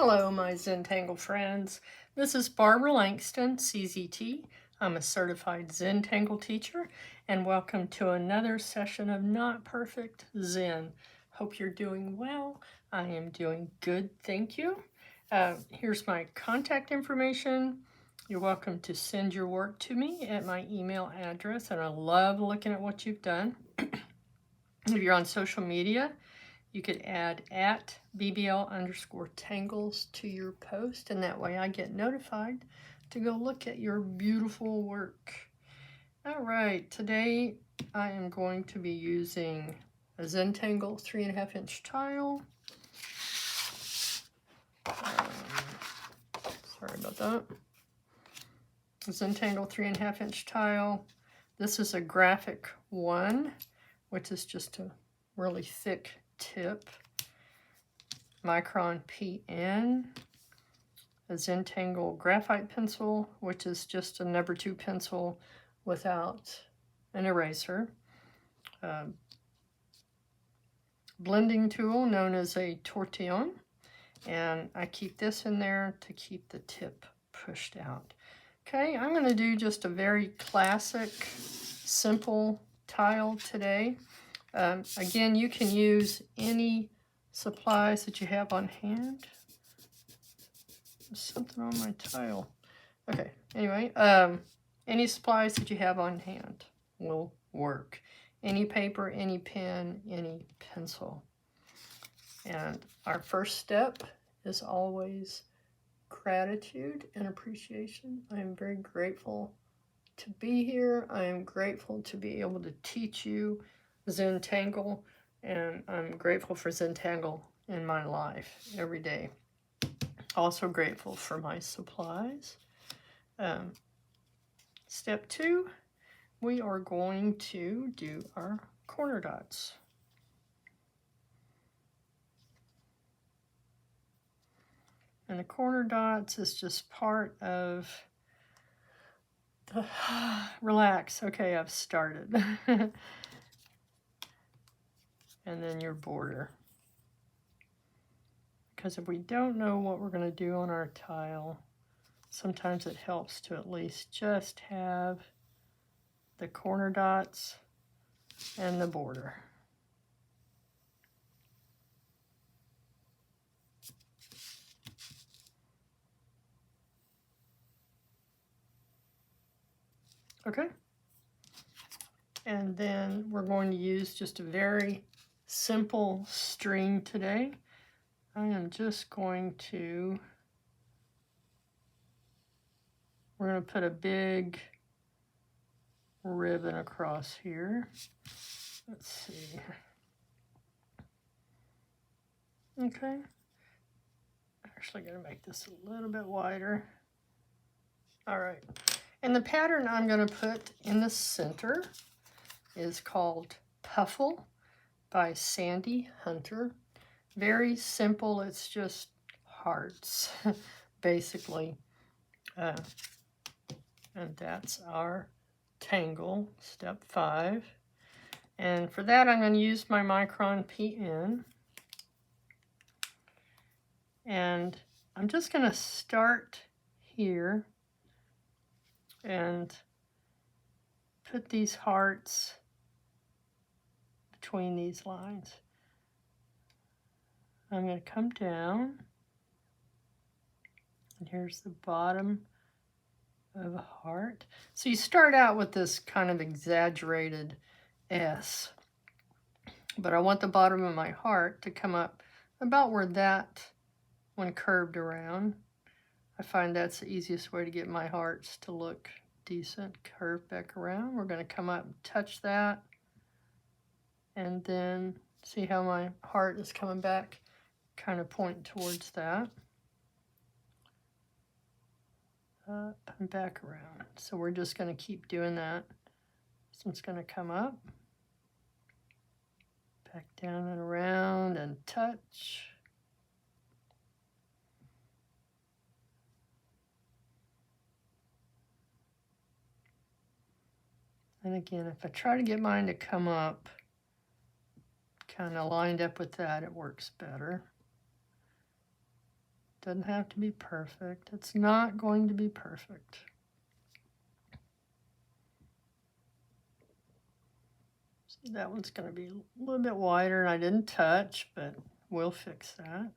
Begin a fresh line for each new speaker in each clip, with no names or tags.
Hello, my Zentangle friends. This is Barbara Langston, CZT. I'm a Certified Zentangle Teacher, and welcome to another session of Not Perfect Zen. Hope you're doing well. I am doing good, thank you. Here's my contact information. You're welcome to send your work to me at my email address, and I love looking at what you've done. If you're on social media, you could add at BBL_tangles to your post, and that way I get notified to go look at your beautiful work. All right, today I am going to be using a Zentangle 3.5 inch tile. Sorry about that. A Zentangle 3.5 inch tile. This is a Graphic 1, which is just a really thick tip. Micron PN, a Zentangle Graphite pencil, which is just a number 2 pencil without an eraser. Blending tool known as a tortillion, and I keep this in there to keep the tip pushed out. Okay, I'm going to do just a very classic, simple tile today. Again, you can use any supplies that you have on hand. There's something on my tile. Okay, anyway, any supplies that you have on hand will work. Any paper, any pen, any pencil. And our first step is always gratitude and appreciation. I am very grateful to be here. I am grateful to be able to teach you Zentangle, and I'm grateful for Zentangle in my life every day. Also grateful for my supplies. Step 2, we are going to do our corner dots. And the corner dots is just part of the, relax, okay, I've started. And then your border. Because if we don't know what we're going to do on our tile, sometimes it helps to at least just have the corner dots and the border. Okay. And then we're going to use just a very simple string today. I am just going to, we're going to put a big ribbon across here. Let's see. Okay. Actually going to make this a little bit wider. All right. And the pattern I'm going to put in the center is called Puffle by Sandy Hunter. Very simple, it's just hearts, basically. And that's our tangle, step 5. And for that, I'm going to use my Micron PN. And I'm just going to start here and put these hearts between these lines. I'm going to come down, and here's the bottom of a heart. So you start out with this kind of exaggerated S, but I want the bottom of my heart to come up about where that one curved around. I find that's the easiest way to get my hearts to look decent. Curve back around. We're going to come up and touch that, and then see how my heart is coming back, kind of point towards that. Up and back around. So we're just going to keep doing that. This one's going to come up, back down and around, and touch. And again, if I try to get mine to come up kind of lined up with that, it works better. Doesn't have to be perfect. It's not going to be perfect. See, that one's going to be a little bit wider and I didn't touch, but we'll fix that.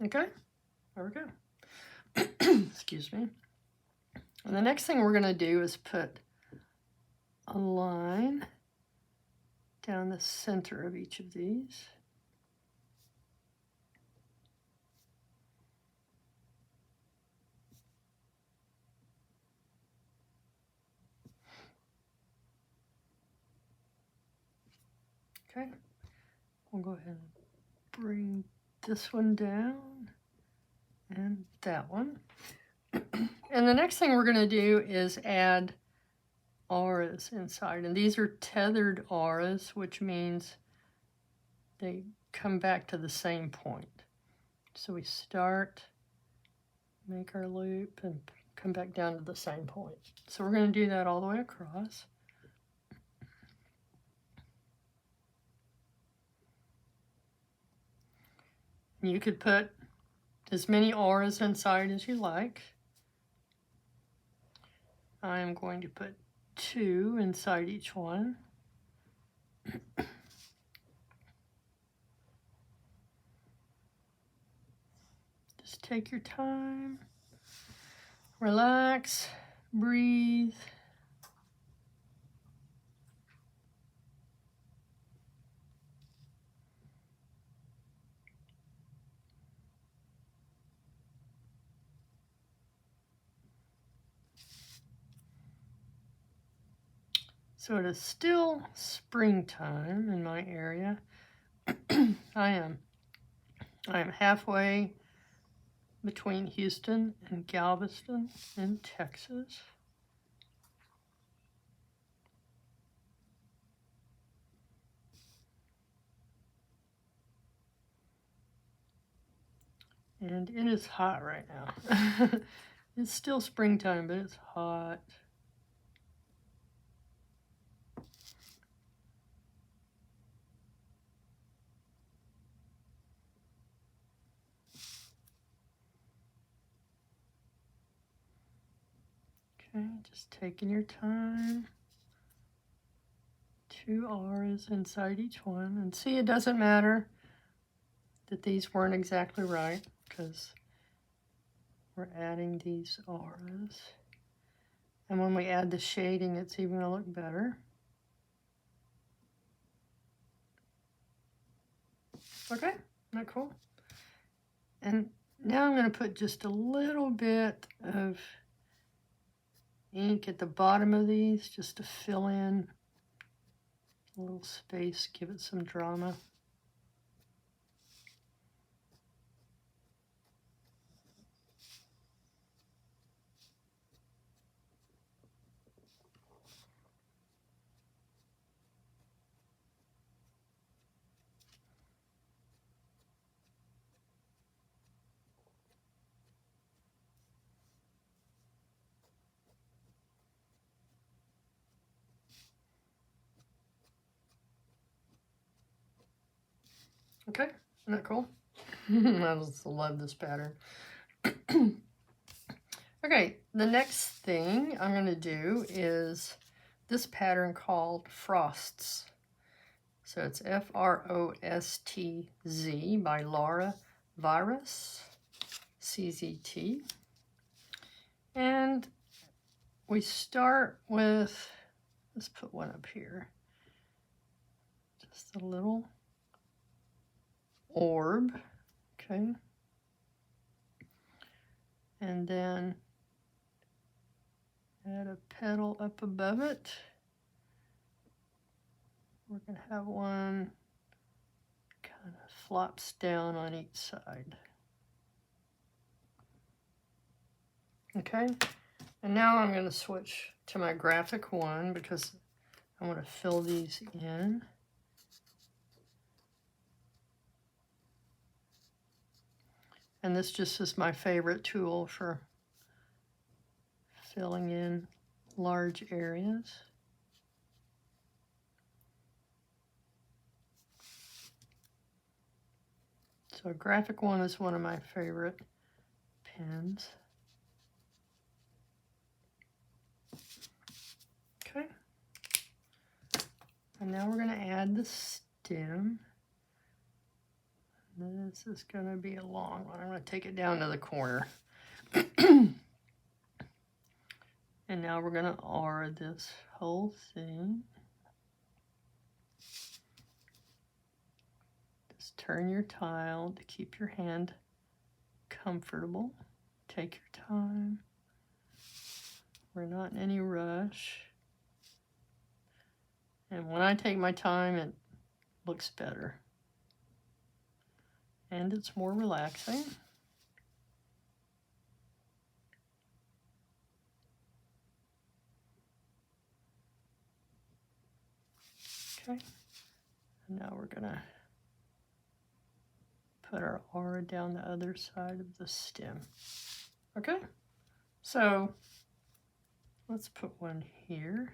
Okay, there we go. Excuse me. And the next thing we're going to do is put a line down the center of each of these. Okay, we'll go ahead and bring this one down and that one. And the next thing we're going to do is add auras inside. And these are tethered auras, which means they come back to the same point. So we start, make our loop, and come back down to the same point. So we're going to do that all the way across. You could put as many auras inside as you like. I am going to put 2 inside each one. Just take your time, relax, breathe. So it is still springtime in my area. I am halfway between Houston and Galveston in Texas. And it is hot right now. It's still springtime, but it's hot. Okay, just taking your time. 2 auras inside each one. And see, it doesn't matter that these weren't exactly right because we're adding these auras. And when we add the shading, it's even going to look better. Okay, isn't that cool? And now I'm going to put just a little bit of ink at the bottom of these just to fill in a little space, give it some drama. Okay, isn't that cool? I just love this pattern. Okay, the next thing I'm going to do is this pattern called Frostz. So it's F-R-O-S-T-Z by Lara, Varas, CZT. And we start with, let's put one up here, just a little orb, okay, and then add a petal up above it. We're going to have one kind of flops down on each side. Okay, and now I'm going to switch to my graphic one because I want to fill these in. And this just is my favorite tool for filling in large areas. So graphic one is one of my favorite pens. Okay. And now we're going to add the stem. This is going to be a long one. I'm going to take it down to the corner. And now we're going to Lara this whole thing. Just turn your tile to keep your hand comfortable. Take your time. We're not in any rush. And when I take my time, it looks better. And it's more relaxing. Okay. And now we're gonna put our Lara down the other side of the stem. Okay. So let's put one here.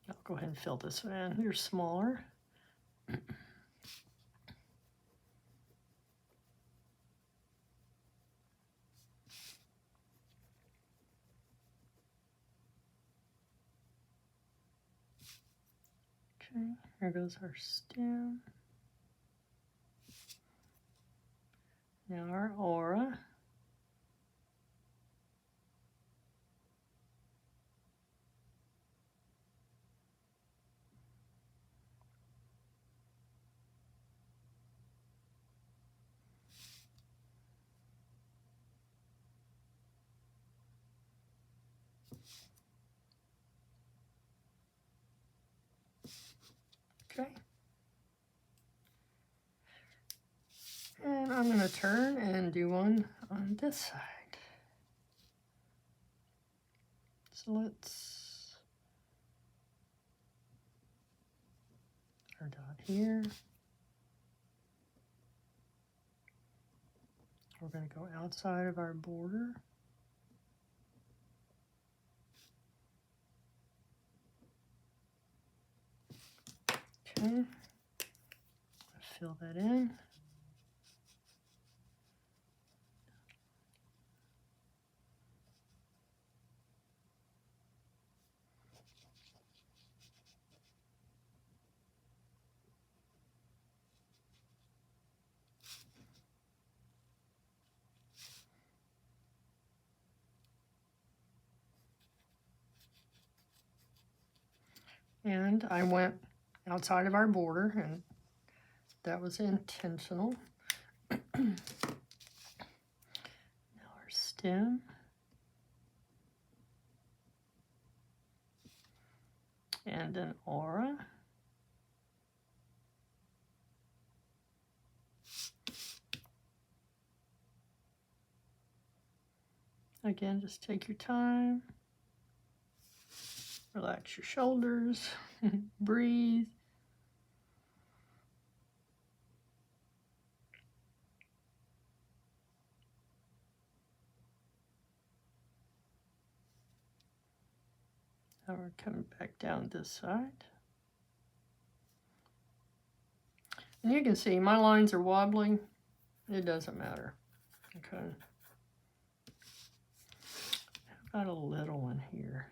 I'll go ahead and fill this one in. They're smaller. Okay, here goes our stem. Now our Lara. Okay. And I'm going to turn and do one on this side. So let's put our dot here. We're going to go outside of our border. Okay. Fill that in. And I went outside of our border, and that was intentional. Now our stem. And an Lara. Again, just take your time. Relax your shoulders. Breathe. Now we're coming back down this side. And you can see my lines are wobbling. It doesn't matter. Okay. How about a little one here?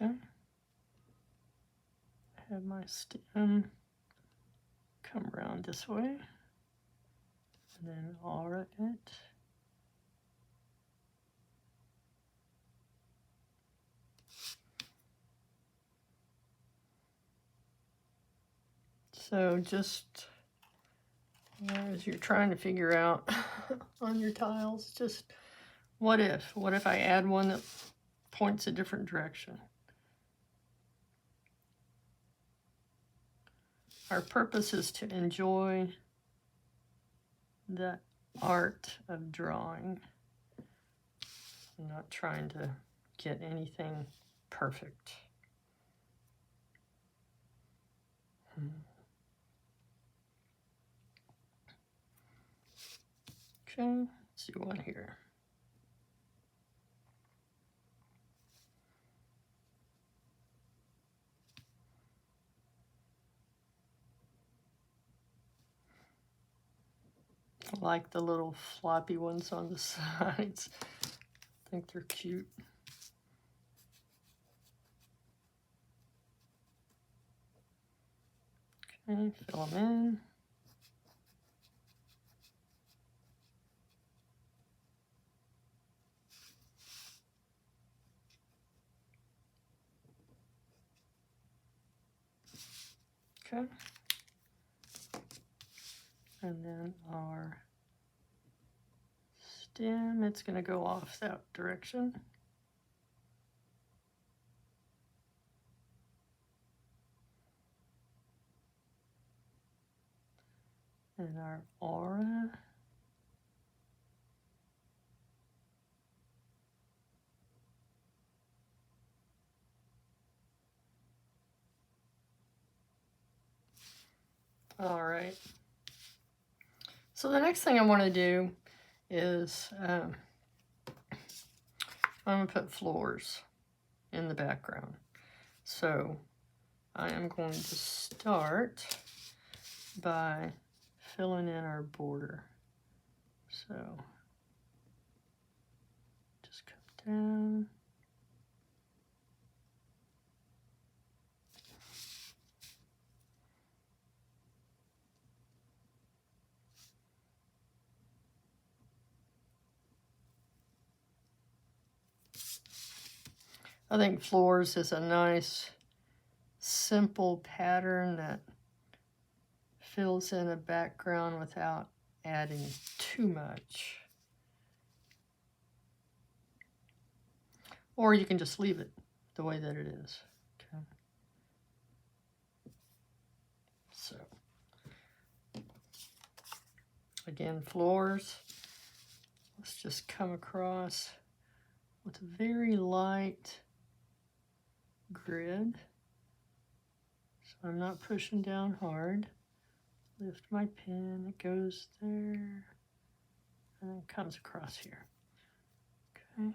Okay. Have my stem come around this way, and then Lara it. So just as you're trying to figure out on your tiles. Just what if? What if I add one that points a different direction? Our purpose is to enjoy the art of drawing. I'm not trying to get anything perfect. Okay, let's do one here. I like the little floppy ones on the sides. I think they're cute. Okay, fill them in. Okay. And then our stem, it's going to go off that direction. And our aura. All right. So the next thing I want to do is I'm going to put Florz in the background. So I am going to start by filling in our border. So just come down. I think Florz is a nice, simple pattern that fills in a background without adding too much. Or you can just leave it the way that it is. Okay. So, again, Florz. Let's just come across with a very light grid. So I'm not pushing down hard. Lift my pen, it goes there, and then comes across here. Okay.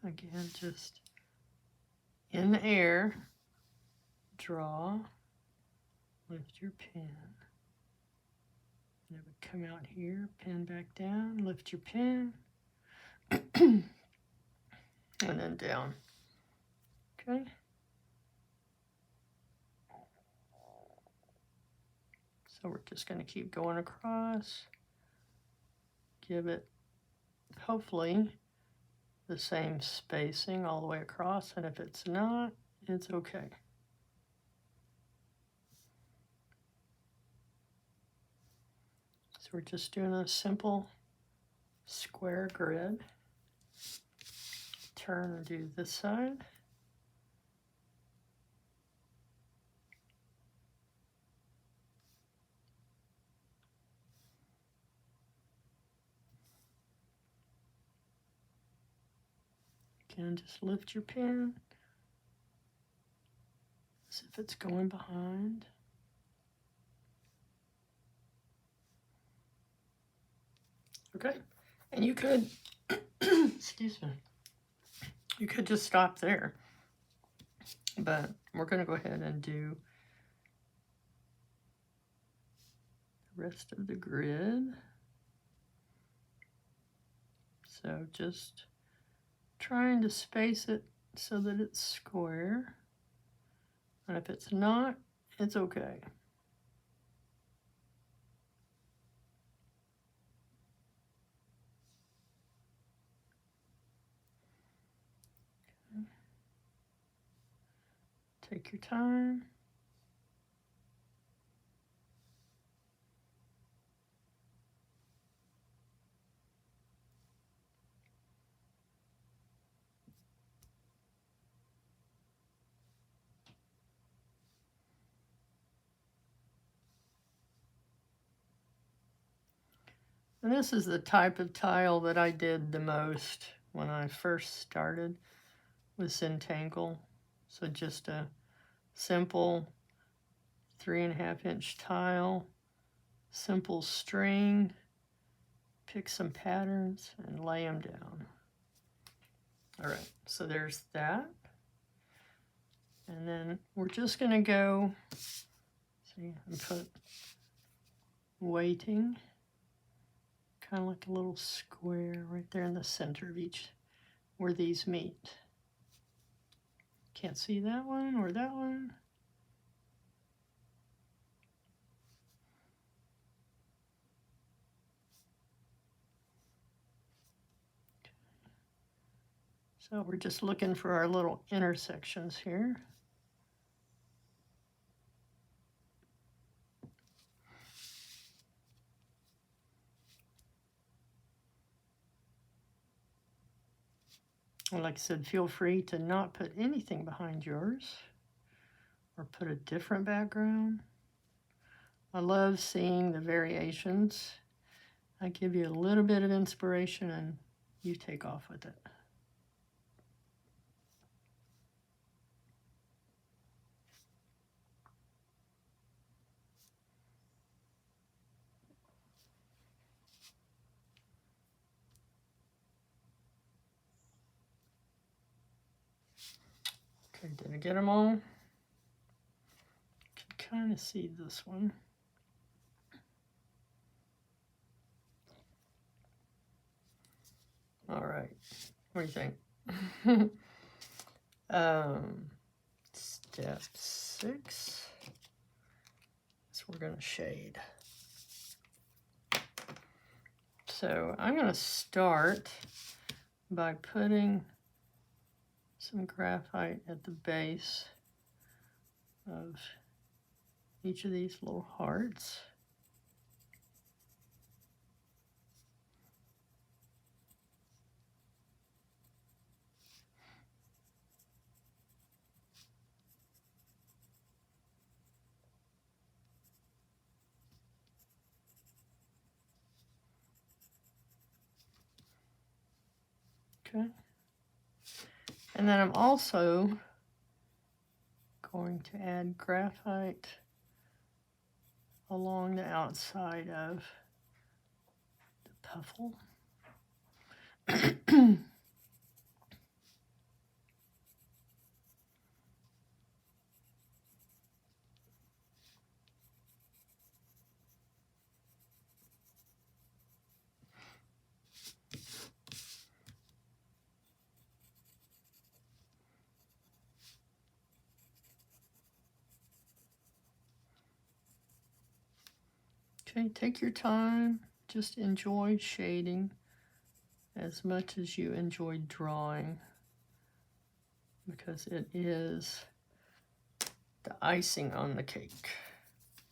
Again, just in the air, draw, lift your pen. And it would come out here, pen back down, lift your pen, and then down. Okay. So we're just going to keep going across. Give it, hopefully, the same spacing all the way across, and if it's not, it's okay. So we're just doing a simple square grid. Turn and do this side. Again, just lift your pen as if it's going behind. Okay, and you could, excuse me, you could just stop there, but we're going to go ahead and do the rest of the grid. So just trying to space it so that it's square, and if it's not, it's okay. Take your time. And this is the type of tile that I did the most when I first started with Zentangle. So just a simple 3.5 inch tile, simple string, pick some patterns and lay them down. All right, so there's that. And then we're just gonna go, see, and put weighting, kind of like a little square right there in the center of each, where these meet. Can't see that one or that one. So we're just looking for our little intersections here. Well, like I said, feel free to not put anything behind yours or put a different background. I love seeing the variations. I give you a little bit of inspiration and you take off with it. Okay, did I get them all? Can kind of see this one. All right, what do you think? Step 6. So we're going to shade. So I'm going to start by putting some graphite at the base of each of these little hearts. Okay. And then I'm also going to add graphite along the outside of the puffle. Okay, take your time, just enjoy shading as much as you enjoy drawing, because it is the icing on the cake.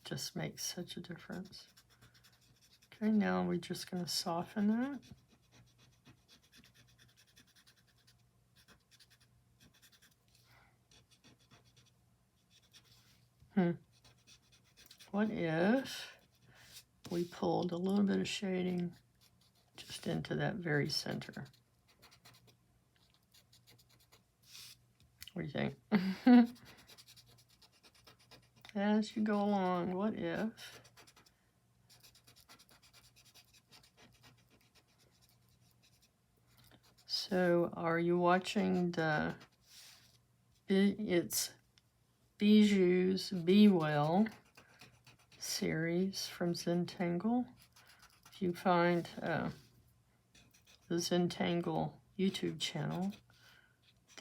Just makes such a difference. Okay, now we're just going to soften that. What if we pulled a little bit of shading just into that very center? What do you think? As you go along, what if so are you watching the it's Bijou's Be Well series from Zentangle? If you find the Zentangle YouTube channel,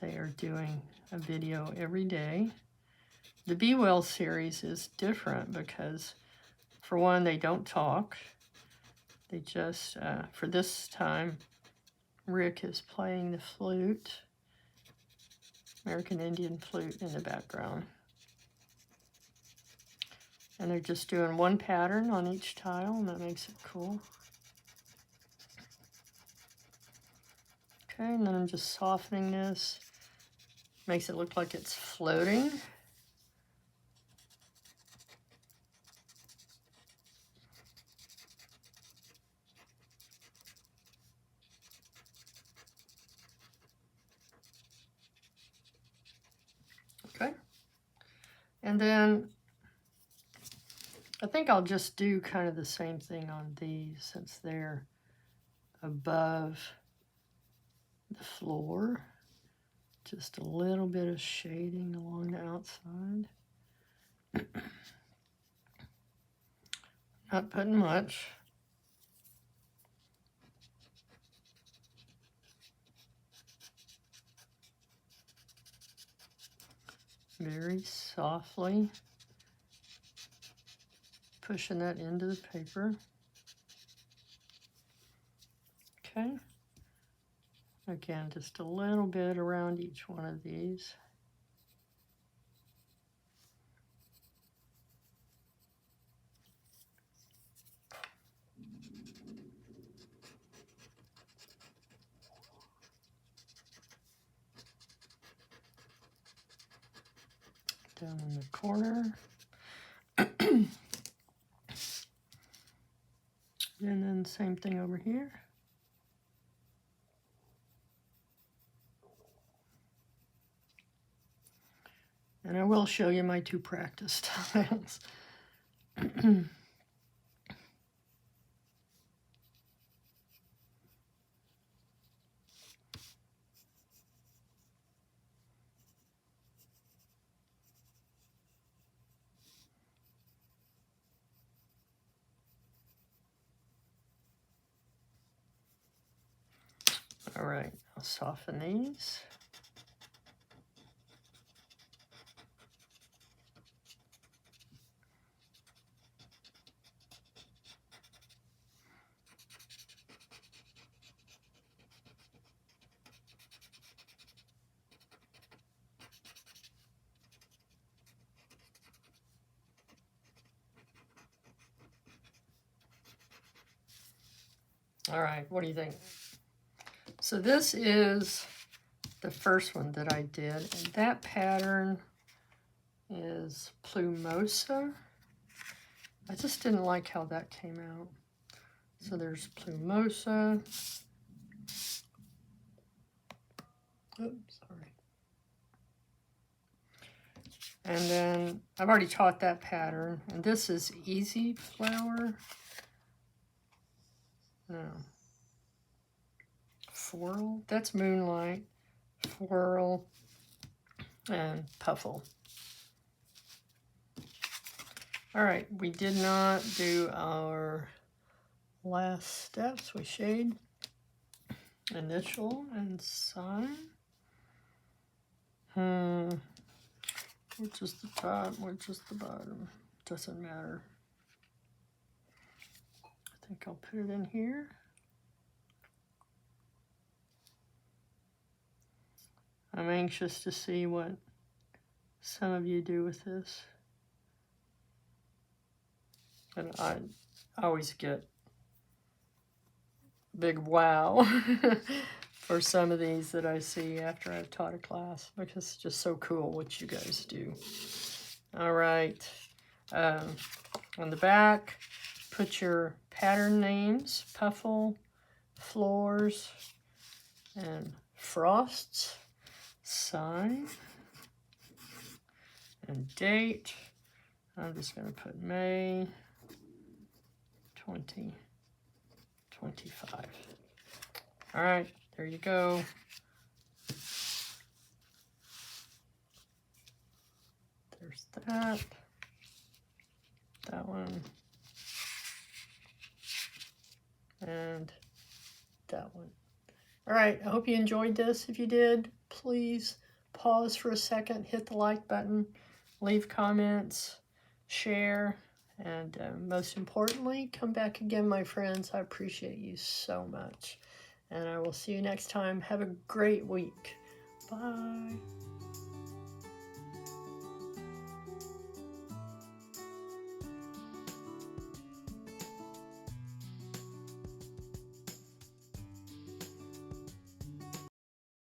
they are doing a video every day. The Be Well series is different because, for one, they don't talk. They just, for this time, Rick is playing the flute American Indian flute in the background. And they're just doing one pattern on each tile, and that makes it cool. Okay, and then I'm just softening this. Makes it look like it's floating. Okay. And then I think I'll just do kind of the same thing on these since they're above the floor. Just a little bit of shading along the outside. Not putting much. Very softly pushing that into the paper. Okay. Again, just a little bit around each one of these. Down in the corner. And then same thing over here. And I will show you my 2 practice tiles. All right, I'll soften these. All right, what do you think? So this is the first one that I did, and that pattern is Plumosa. I just didn't like how that came out. So there's Plumosa. Oops, sorry. And then I've already taught that pattern, and this is Easy Flower. No. Swirl, that's Moonlight, Swirl, and Puffle. All right, we did not do our last steps. We shade, initial, and sign. Which is the top, which is the bottom? Doesn't matter. I think I'll put it in here. I'm anxious to see what some of you do with this. And I always get big wow for some of these that I see after I've taught a class, because it's just so cool what you guys do. All right. On the back, put your pattern names, Puffle, Florz, and Frostz. Sign and date. I'm just going to put May 2025. All right, there you go. There's that. That one. And that one. All right, I hope you enjoyed this. If you did, please pause for a second, hit the like button, leave comments, share, and most importantly, come back again, my friends. I appreciate you so much. And I will see you next time. Have a great week. Bye.